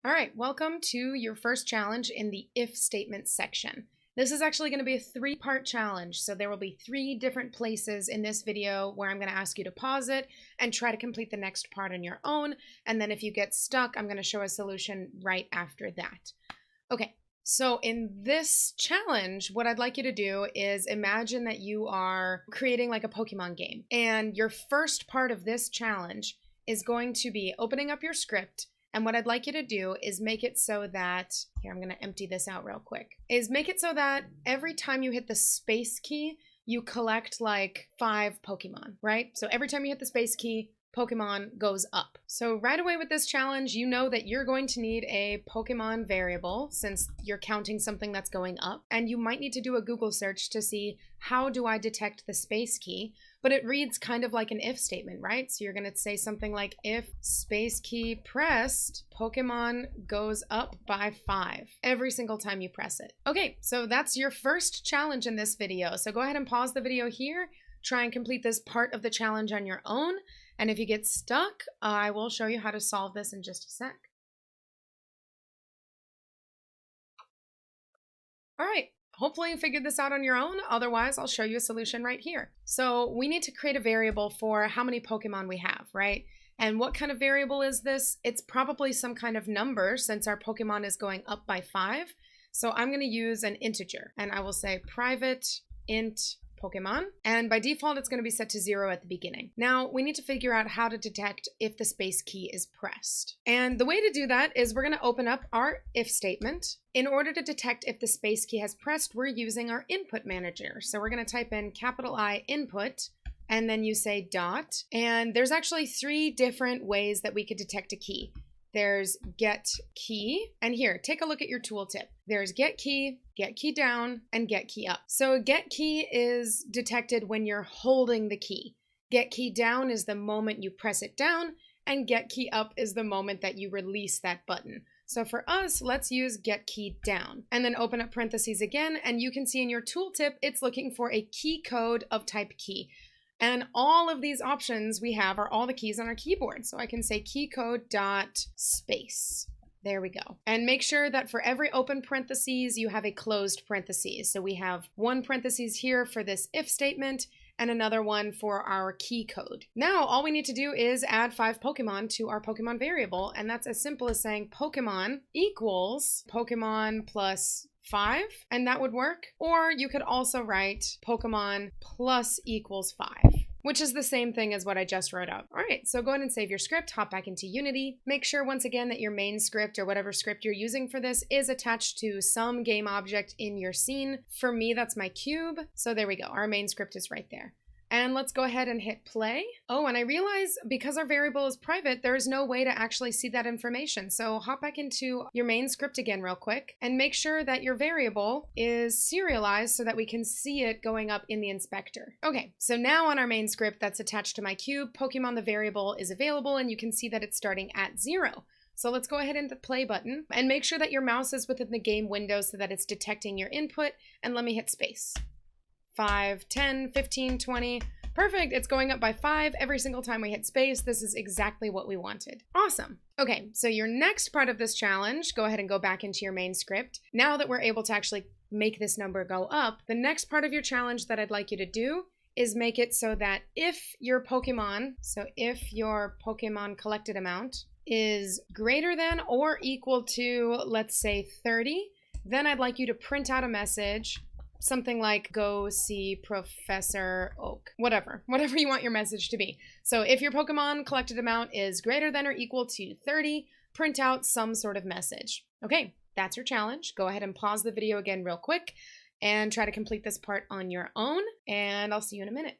All right, welcome to your first challenge in the if statement section. This is actually going to be a three-part challenge, so there will be 3 different places in this video where I'm going to ask you to pause it and try to complete the next part on your own, and then if you get stuck, I'm going to show a solution right after that. Okay, so in this challenge, what I'd like you to do is imagine that you are creating like a Pokemon game, and your first part of this challenge is going to be opening up your script. And what I'd like you to do is make it so that, here, I'm going to empty this out real quick, is make it so that every time you hit the space key, you collect like 5 Pokemon, right? So every time you hit the space key, Pokemon goes up. So right away with this challenge, you know that you're going to need a Pokemon variable since you're counting something that's going up. And you might need to do a Google search to see how do I detect the space key? But it reads kind of like an if statement, right? So you're going to say something like, if space key pressed, Pokemon goes up by 5 every single time you press it. Okay, so that's your first challenge in this video. So go ahead and pause the video here, try and complete this part of the challenge on your own. And if you get stuck, I will show you how to solve this in just a sec. All right. Hopefully you figured this out on your own. Otherwise, I'll show you a solution right here. So we need to create a variable for how many Pokemon we have, right? And what kind of variable is this? It's probably some kind of number since our Pokemon is going up by 5. So I'm going to use an integer and I will say private int Pokemon, and by default it's going to be set to 0 at the beginning. Now we need to figure out how to detect if the space key is pressed. And the way to do that is we're going to open up our if statement. In order to detect if the space key has pressed, we're using our input manager. So we're going to type in capital I input, and then you say dot, and there's actually 3 different ways that we could detect a key. There's get key, and here, take a look at your tooltip. There's get key down, and get key up. So get key is detected when you're holding the key. Get key down is the moment you press it down, and get key up is the moment that you release that button. So for us, let's use get key down, and then open up parentheses again, and you can see in your tooltip, it's looking for a key code of type key. And all of these options we have are all the keys on our keyboard. So I can say keycode dot space. There we go. And make sure that for every open parentheses, you have a closed parentheses. So we have 1 parentheses here for this if statement and another one for our key code. Now, all we need to do is add 5 Pokemon to our Pokemon variable. And that's as simple as saying Pokemon equals Pokemon plus 5, and that would work. Or you could also write Pokemon plus equals 5, which is the same thing as what I just wrote out. All right, so go ahead and save your script, hop back into Unity. Make sure once again that your main script or whatever script you're using for this is attached to some game object in your scene. For me, that's my cube. So there we go, our main script is right there. And let's go ahead and hit play. Oh, and I realize because our variable is private, there is no way to actually see that information. So hop back into your main script again real quick and make sure that your variable is serialized so that we can see it going up in the inspector. Okay, so now on our main script that's attached to my cube, Pokemon the variable is available and you can see that it's starting at 0. So let's go ahead and hit the play button and make sure that your mouse is within the game window so that it's detecting your input, and let me hit space. 5, 10, 15, 20. Perfect. It's going up by 5 every single time we hit space. This is exactly what we wanted. Awesome. Okay, so your next part of this challenge, go ahead and go back into your main script. Now that we're able to actually make this number go up, the next part of your challenge that I'd like you to do is make it so that if your Pokemon collected amount is greater than or equal to, let's say 30, then I'd like you to print out a message, something like go see Professor Oak, whatever you want your message to be. So if your Pokemon collected amount is greater than or equal to 30, print out some sort of message. Okay, that's your challenge. Go ahead and pause the video again real quick and try to complete this part on your own, and I'll see you in a minute.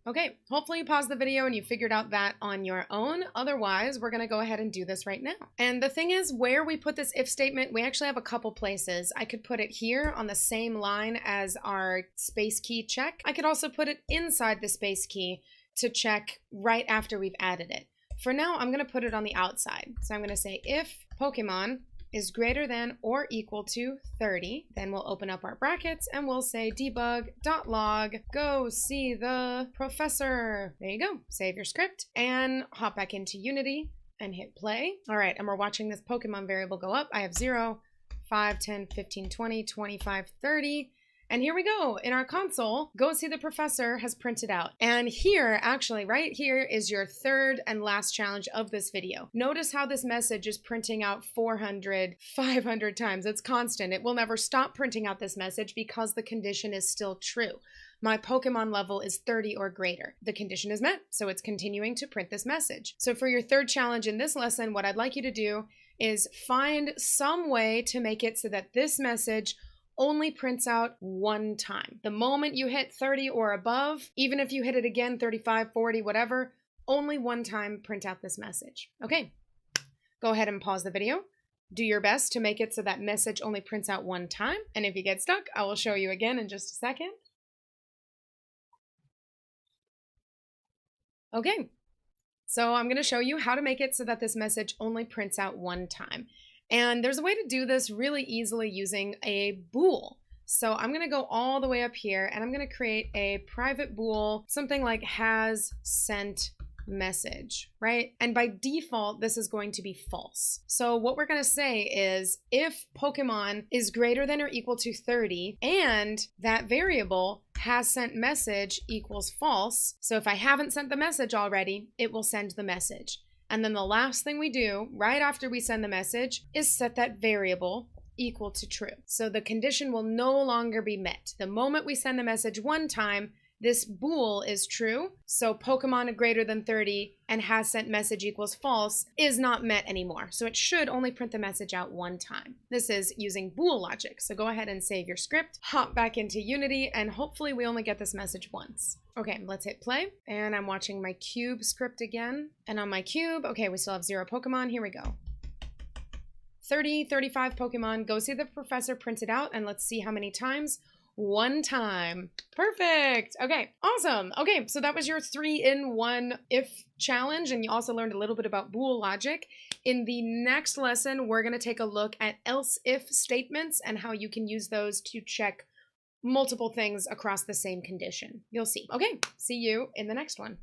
Okay, hopefully you paused the video and you figured out that on your own. Otherwise, we're going to go ahead and do this right now. And the thing is, where we put this if statement, we actually have a couple places. I could put it here on the same line as our space key check. I could also put it inside the space key to check right after we've added it. For now, I'm going to put it on the outside. So I'm going to say if Pokemon is greater than or equal to 30. Then we'll open up our brackets and we'll say debug.log, go see the professor. There you go. Save your script and hop back into Unity and hit play. All right, and we're watching this Pokemon variable go up. I have 0, 5, 10, 15, 20, 25, 30. And here we go. In our console, go see the professor has printed out. And here, actually, right here is your third and last challenge of this video. Notice how this message is printing out 400, 500 times. It's constant. It will never stop printing out this message because the condition is still true. My Pokemon level is 30 or greater. The condition is met, so it's continuing to print this message. So for your third challenge in this lesson, what I'd like you to do is find some way to make it so that this message only prints out one time. The moment you hit 30 or above, even if you hit it again, 35, 40, whatever, only one time print out this message. Okay, go ahead and pause the video. Do your best to make it so that message only prints out one time. And if you get stuck, I will show you again in just a second. Okay, so I'm going to show you how to make it so that this message only prints out one time. And there's a way to do this really easily using a bool. So I'm going to go all the way up here and I'm going to create a private bool, something like has sent message, right? And by default, this is going to be false. So what we're going to say is if Pokemon is greater than or equal to 30 and that variable has sent message equals false. So if I haven't sent the message already, it will send the message. And then the last thing we do right after we send the message is set that variable equal to true. So the condition will no longer be met. The moment we send the message one time, this bool is true. So Pokemon greater than 30 and has sent message equals false is not met anymore. So it should only print the message out one time. This is using bool logic. So go ahead and save your script, hop back into Unity, and hopefully we only get this message once. Okay, let's hit play. And I'm watching my cube script again. And on my cube, okay, we still have 0 Pokemon. Here we go. 30, 35 Pokemon. Go see the professor, print it out, and let's see how many times. One time. Perfect. Okay, awesome. Okay, so that was your 3-in-1 if challenge, and you also learned a little bit about bool logic. In the next lesson, we're going to take a look at else if statements and how you can use those to check multiple things across the same condition. You'll see. Okay, see you in the next one.